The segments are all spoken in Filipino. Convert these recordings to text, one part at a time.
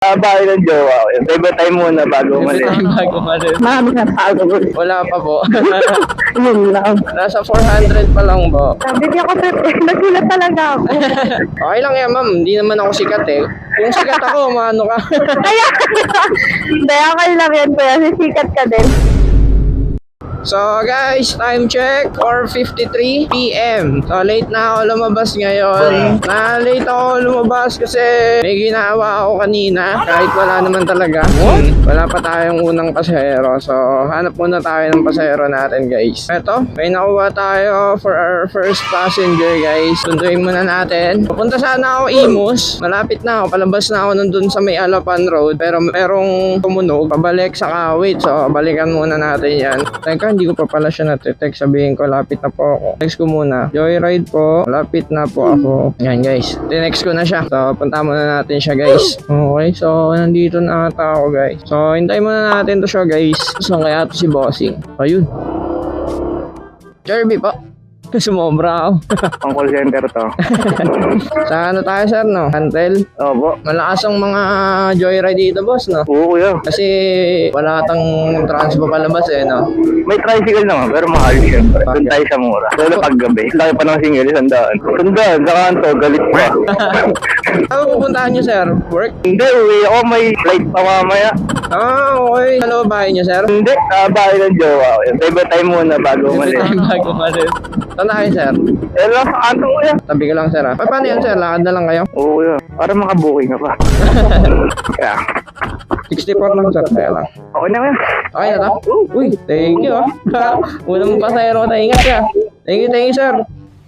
Bahay ng jowa ko. Favorite time muna bago Every umalis. time bago umalis. Marami na tao. Wala pa po. Yun lang. Nasa 400 pa lang po. Sabi niya ko, nagulat talaga ako. Okay lang yan, ma'am. Hindi naman ako sikat eh. Kung sikat ako, maano ka. Kaya, hindi, okay lang yan kuya. Sisikat ka din. So guys, time check, 4:53 PM. So late na ako lumabas ngayon. Late ako lumabas kasi may ginawa ako kanina. Kahit wala naman talaga. Wala pa tayong unang pasahero. So hanap muna tayo ng pasahero natin guys. Eto, may nakuha tayo for our first passenger guys. Sunduin muna natin. Pupunta sana ako Imus. Malapit na ako. Palabas na ako nandun sa may Alapan Road. Pero merong tumunog. Pabalik sa Kawit. So balikan muna natin yan. Teka, hindi ko pa pala siya na-text. Sabihin ko, lapit na po ako. Text ko muna. Joyride po. Lapit na po ako. Yan guys. Tinext ko na siya. So, punta muna natin siya guys. Okay. So, nandito na ata ako guys. So, hintayin muna natin to siya guys. So, kaya to si Bossing. Ayun. Jerby po. Sumobra ako. Pang call center to. Sa ano tayo sir no? Antel. Opo. Malakas ang mga joyride dito boss no? Oo kuya. Kasi wala tang transpo palabas eh no? May tricycle naman pero mahal siyempre. Doon tayo sa mura. Lalo pag gabi. Laki pa ng single, 100. 100, sa kanto, galit pa. Ano pupuntahan nyo sir? Work? Hindi, uwi ako. May flight pa mamaya. Ah, okay. Ano bahay nyo sir? Hindi, bahay ng jowa ko. Favorite time muna bago Every umalis. time bago umalis. Saan na kayo sir? Lang sa kanto kuya. Tabi ko lang sir ah. Paano yan sir? Lakad na lang kayo? Oo kuya. Para makabuking ka pa. Kaya, 64 lang sir. Kaya lang. okay na kuya. Okay na to? Uy, thank you ah. Unang pasahero na ingat ka. Thank you sir.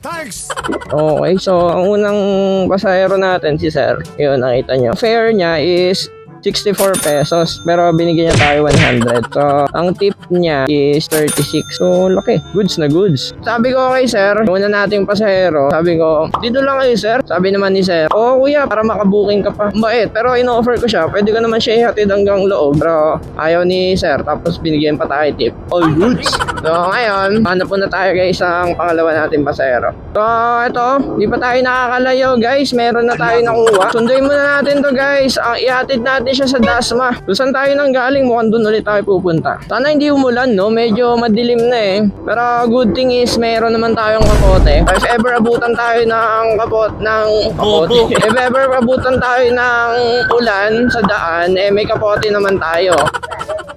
Thanks! Okay, so ang unang pasahero natin si sir. Yun, nakita nyo. Fare niya is 64 pesos pero binigyan niya tayo 100. So, ang tip niya is 36. So, laki. Goods na goods. Sabi ko kay sir, una nating pasahero, sabi ko, dito lang kayo sir. Sabi naman ni sir, oh kuya, para makabuking ka pa. Mabait, pero ino-offer ko siya. Pwede ko naman siya ihatid hanggang loob. Pero ayaw ni sir, tapos binigyan pa tayo tip. All goods. So, ngayon, hanap po na tayo guys ang pangalawa nating pasahero. So, ito, di pa tayo nakakalayo guys. Meron na tayo nakuha. Sunduin muna natin to guys. Ang ihatid natin siya sa Dasma. Kung saan tayo nang galing, mukhang doon ulit tayo pupunta. Sana hindi umulan, no? Medyo madilim na eh. Pero good thing is, meron naman tayong kapote. If ever abutan tayo ng kapote. If ever abutan tayo ng ulan sa daan, eh may kapote naman tayo.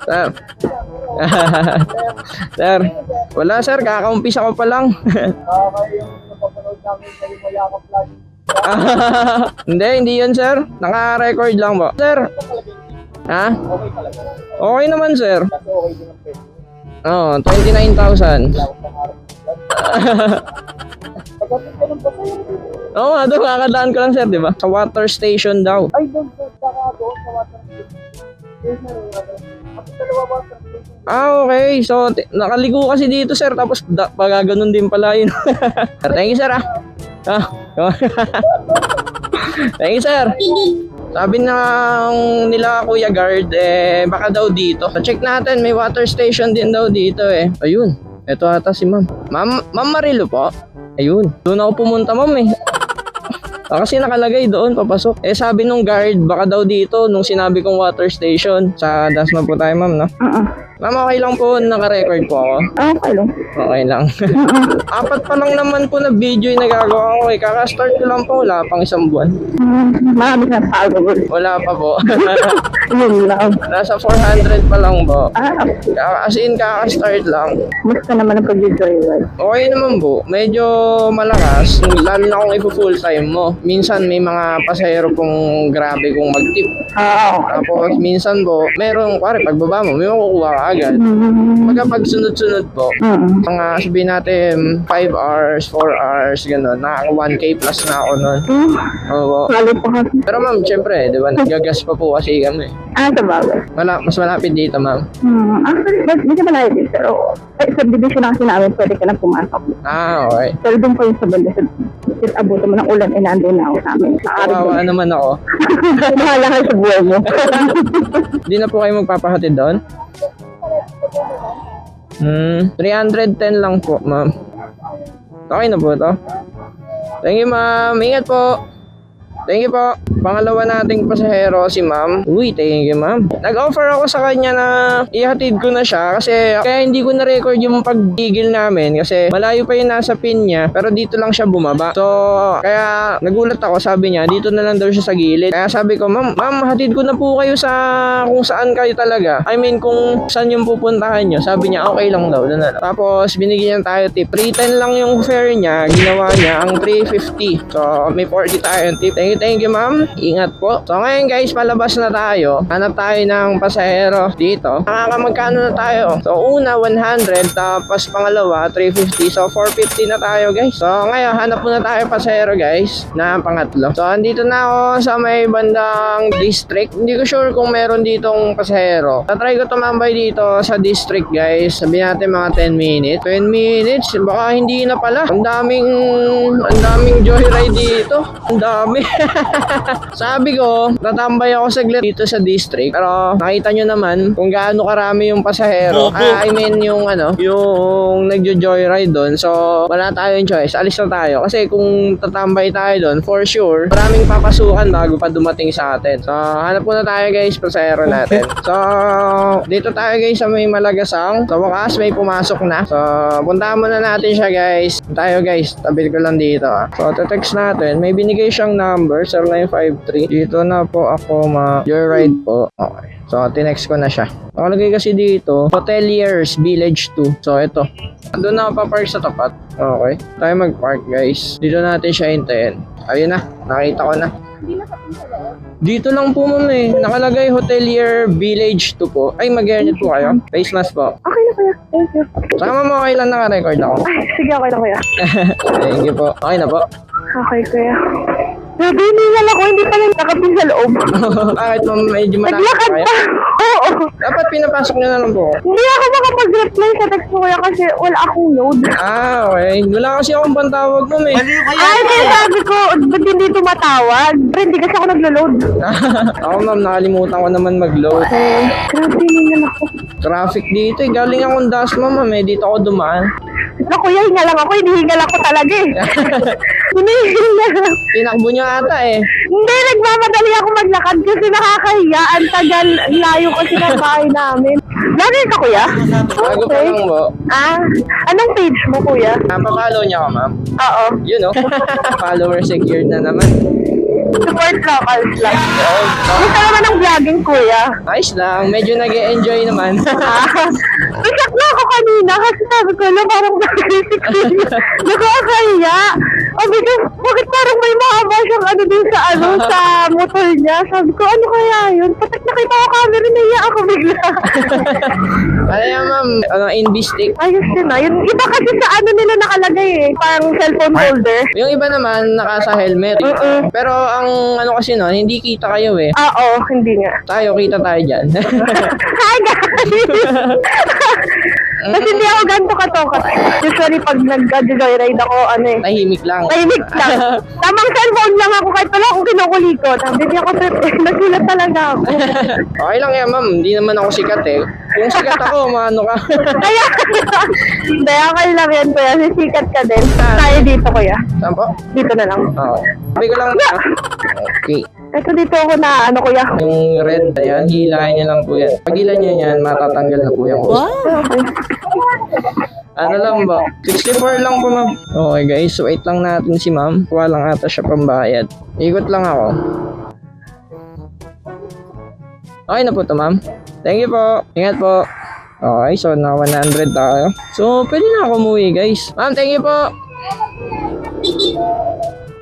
Sir. Sir. Wala sir, kakaumpisa ko pa lang. Hindi yun sir. Naka-record lang po. Sir. Ha? Okay naman sir. Oo, 29,000. Oo nga, doon kakadaan ko lang sir, di ba? Sa water station daw. Ay, doon sa water station. Ah, okay. So, nakaligo kasi dito sir, tapos pagaganon din pala yun. Thank you sir ah. Thank you sir. Sabi nila Kuya Guard, baka daw dito. So, check natin, may water station din daw dito eh. Ayun, eto ata si ma'am. Ma'am Marilo po. Ayun, doon ako pumunta ma'am eh. Kasi nakalagay doon, papasok. Sabi nung guard, baka daw dito, nung sinabi kong water station. Sa Dasma po tayo ma'am, no? Ma'am, okay lang po, naka-record po ako. Okay lang. Okay lang. Apat pa lang naman po na video yung nagagawa ko eh. Kaka-start ko lang po, wala pang isang buwan. Marami na tao. Wala pa po. Yun lang. Nasa 400 pa lang po. As in, kaka-start lang. Musta naman ang pag-joyride? Okay naman po. Medyo malakas. Lalo na kung ipo-full time mo. Minsan may mga pasahero pong grabe kung mag-tip. Tapos minsan po, merong, pare, pagbaba mo, may makukuha ka agad. Pag sunod-sunod po, mga sabihin natin 5 hours, 4 hours, gano'n. Nakaka 1K plus na ako nun. Oo. Lalo pa kasi. Pero ma'am, syempre, di ba, nagagas pa po kasi kami. Sabagay. Mas malapit dito, ma'am. Actually, medyo malayo din. Pero, subdivision na kasi namin, pwede ka na pumasok. Ah, okay. Pero doon pa yung sa banda. Abuto mo ng ulan, nandun na ako sa amin. Kawawa naman ako. Bahala ka sa buhay mo. Di na po kayo magpapahatid doon? 310 lang po, ma'am. Okay na po ito. Thank you, ma'am. Ingat po. Thank you po. Pangalawa nating pasahero, si ma'am. Uy, thank you ma'am. Nag-offer ako sa kanya na ihatid ko na siya kasi kaya hindi ko na-record yung pagigil namin kasi malayo pa yung nasa pin niya pero dito lang siya bumaba. So, kaya nagulat ako, sabi niya, dito na lang daw siya sa gilid. Kaya sabi ko, ma'am, hatid ko na po kayo sa kung saan kayo talaga. I mean, kung saan yung pupuntahan nyo. Sabi niya, okay lang daw. Doon na lang. Tapos, binigyan niya tayo tip. 310 lang yung fare niya. Ginawa niya ang 350. So, may 40 tayong tip. Thank you, ma'am. Ingat po. So, ngayon guys, palabas na tayo. Hanap tayo ng pasahero dito. Magkano na tayo? So, una, 100. Tapos, pangalawa, 350. So, 450 na tayo, guys. So, ngayon, hanap muna tayo pasahero, guys, na pangatlo. So, andito na ako sa may bandang district. Hindi ko sure kung meron ditong pasahero. Tatry ko tumambay dito sa district, guys. Sabi natin mga 10 minutes. 10 minutes? Baka hindi na pala. Ang daming joyride dito. Ang dami. Sabi ko, tatambay ako saglit dito sa district. Pero nakita nyo naman kung gaano karami yung pasahero. I mean yung nagjo-joyride doon. So, wala tayong choice. Alis na tayo. Kasi kung tatambay tayo doon, for sure, maraming papasukan bago pa dumating sa atin. So, hanap muna tayo guys, pasahero natin. So, dito tayo guys sa may Malagasang. Sa wakas, may pumasok na. So, puntahan muna natin siya guys. Tayo guys, tabi ko lang dito. So, text natin. May binigay siyang number, 0953. Dito na po ako joyride po. Okay. So, tinext ko na siya. Nakalagay kasi dito, Hoteliers Village 2. So, ito. Doon na ako pa-park sa tapat. Okay. Tayo mag-park, guys. Dito natin siya hintayin. Ayun na. Nakita ko na. Dito lang po muna eh. Nakalagay Hotelier Village 2 po. Ay, mag-hairnet po kayo. Face mask po. Okay na kuya. Thank you. Saka mo kailan naka-record ako. Ay, sige, okay na kuya. Thank you po. Okay na po. Okay kuya. Sabi, ningal ako, hindi pa lang nakapin sa loob. Bakit mo medyo malaki Naglakad kayo? pa. Oo. Dapat pinapasok nyo na lang po. Hindi ako makapag-reply sa text mo kuya kasi wala akong load. Okay. Wala kasi akong pantawag mo eh. Ay, kaya sabi ko, ba't hindi tumatawag? Pero hindi kasi ako naglo-load. Ako ma'am, nakalimutan ko naman mag-load. Grabe, ningal ako. Traffic dito eh. Galing akong Dasma ma'am eh. Dito ako dumaan. Na kuya, hinga lang ako. Hinihingal ako talaga eh. Hinihingal. Tinakbo nyo ata eh. Hindi, nagmamadali ako maglakad kasi nakakahiya. Ang tagal, layo kasi ng bahay namin. Lagi ka kuya? Bago pa lang po. Ah, anong page mo kuya? Napapalo niya ako ma'am. Oo. You know. Follower secured na naman. Support locals lang. Gusto naman ng vlogging kuya. Ayos lang. Medyo nag-e-enjoy naman. Isak na ako kanina kasi sabi ko lang parang nakakahiya. Sabi ko, bakit parang may mahaba siyang ano din sa sa motor niya? Sabi ko, ano kaya yun? Patak nakita ko camera, naiya ako bigla. Ano yan ma'am? NB stick. Ayos din na. Yung iba kasi sa ano nila nakalagay eh. Parang cellphone holder. Yung iba naman naka sa helmet. Pero ang ano kasi no, hindi kita kayo eh. Oo, hindi nga. Tayo, kita tayo dyan. Hi guys! Kasi hindi ako ganito katokat. Usually pag nag-joyride ako, ano eh. Tahimik lang. Tahimik lang. Tamang cellphone lang ako kahit pala akong kinukulikot. Hindi ako nagsulat talaga ako. Okay lang yan ma'am, hindi naman ako sikat eh. Kung sikat ako, maano ka. Kaya, hindi okay lang yan kuya. Sisikat ka din. Tayo dito kuya. Saan po? Dito na lang. Oo. Sabi ko lang na. Okay. Ito dito ako na ano kuya. Yung red, ayan, hilahin niya lang po yan. Pag hilahin niya yan, matatanggal na po yan. Okay. Ano lang ba? 64 lang po ma'am. Okay guys, wait lang natin si ma'am. Kuha lang ata siya pambayad. Ikot lang ako. Okay na po to ma'am. Thank you po. Ingat po. Okay, so na 100 tayo. So, pwede na ako umuwi guys. Ma'am, thank you po.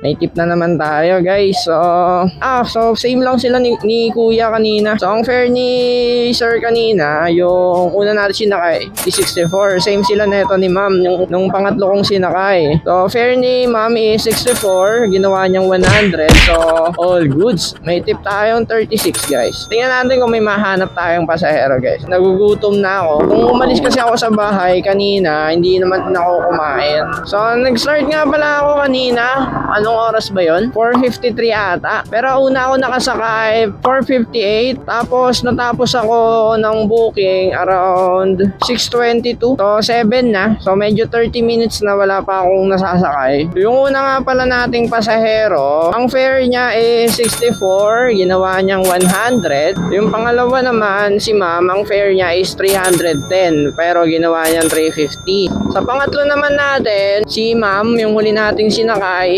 May tip na naman tayo guys. So same lang sila ni kuya kanina. So ang fare ni sir kanina, yung una natin sinakay, is 64. Same sila neto ni ma'am, nung pangatlo kong sinakay. So fare ni ma'am is 64, ginawa niyang 100. So all goods. May tip tayong 36 guys. Tingnan natin kung may mahanap tayong pasahero guys. Nagugutom na ako. Kung umalis kasi ako sa bahay kanina, hindi naman din ako kumain. So nag-start nga pala ako kanina. Ano anong oras ba yon? 4:53 ata. Pero una ako nakasakay 4:58. Tapos natapos ako ng booking around 6:22. So 7 na. So medyo 30 minutes na wala pa akong nasasakay. Yung una nga pala nating pasahero, ang fare niya is 64, ginawa niyang 100. Yung pangalawa naman, si ma'am, ang fare niya is 310, pero ginawa niyang 350. Sa pangatlo naman natin, si ma'am, yung huli nating sinakay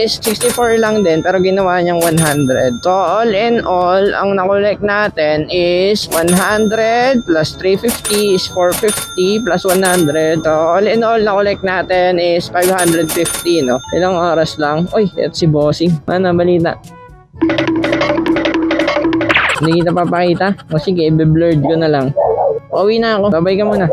is 64 lang din, pero ginawa niyang 100. So all in all, ang nakolek natin is 100 plus 350 is 450 plus 100. So all in all, nakolek natin is 550, no? Ilang oras lang. Uy, at si Bossing. Ano, balita? Hindi kita papakita? O sige, i-blurred ko na lang. Pauwi na ako. Babay ka muna.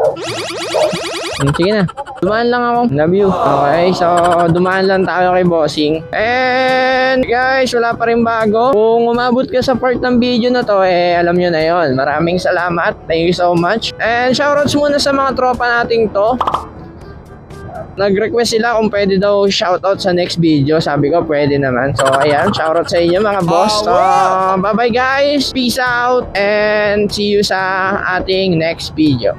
Sige na. Dumaan lang ako. Love you. Okay, so dumaan lang tayo kay Bossing. And guys, wala pa rin bago. Kung umabot ka sa part ng video na to, alam nyo na yon. Maraming salamat. Thank you so much. And shoutouts muna sa mga tropa nating to. Nag-request sila kung pwede daw shoutout sa next video. Sabi ko, pwede naman. So, ayan. Shoutout sa inyo mga boss. So, bye-bye guys. Peace out. And see you sa ating next video.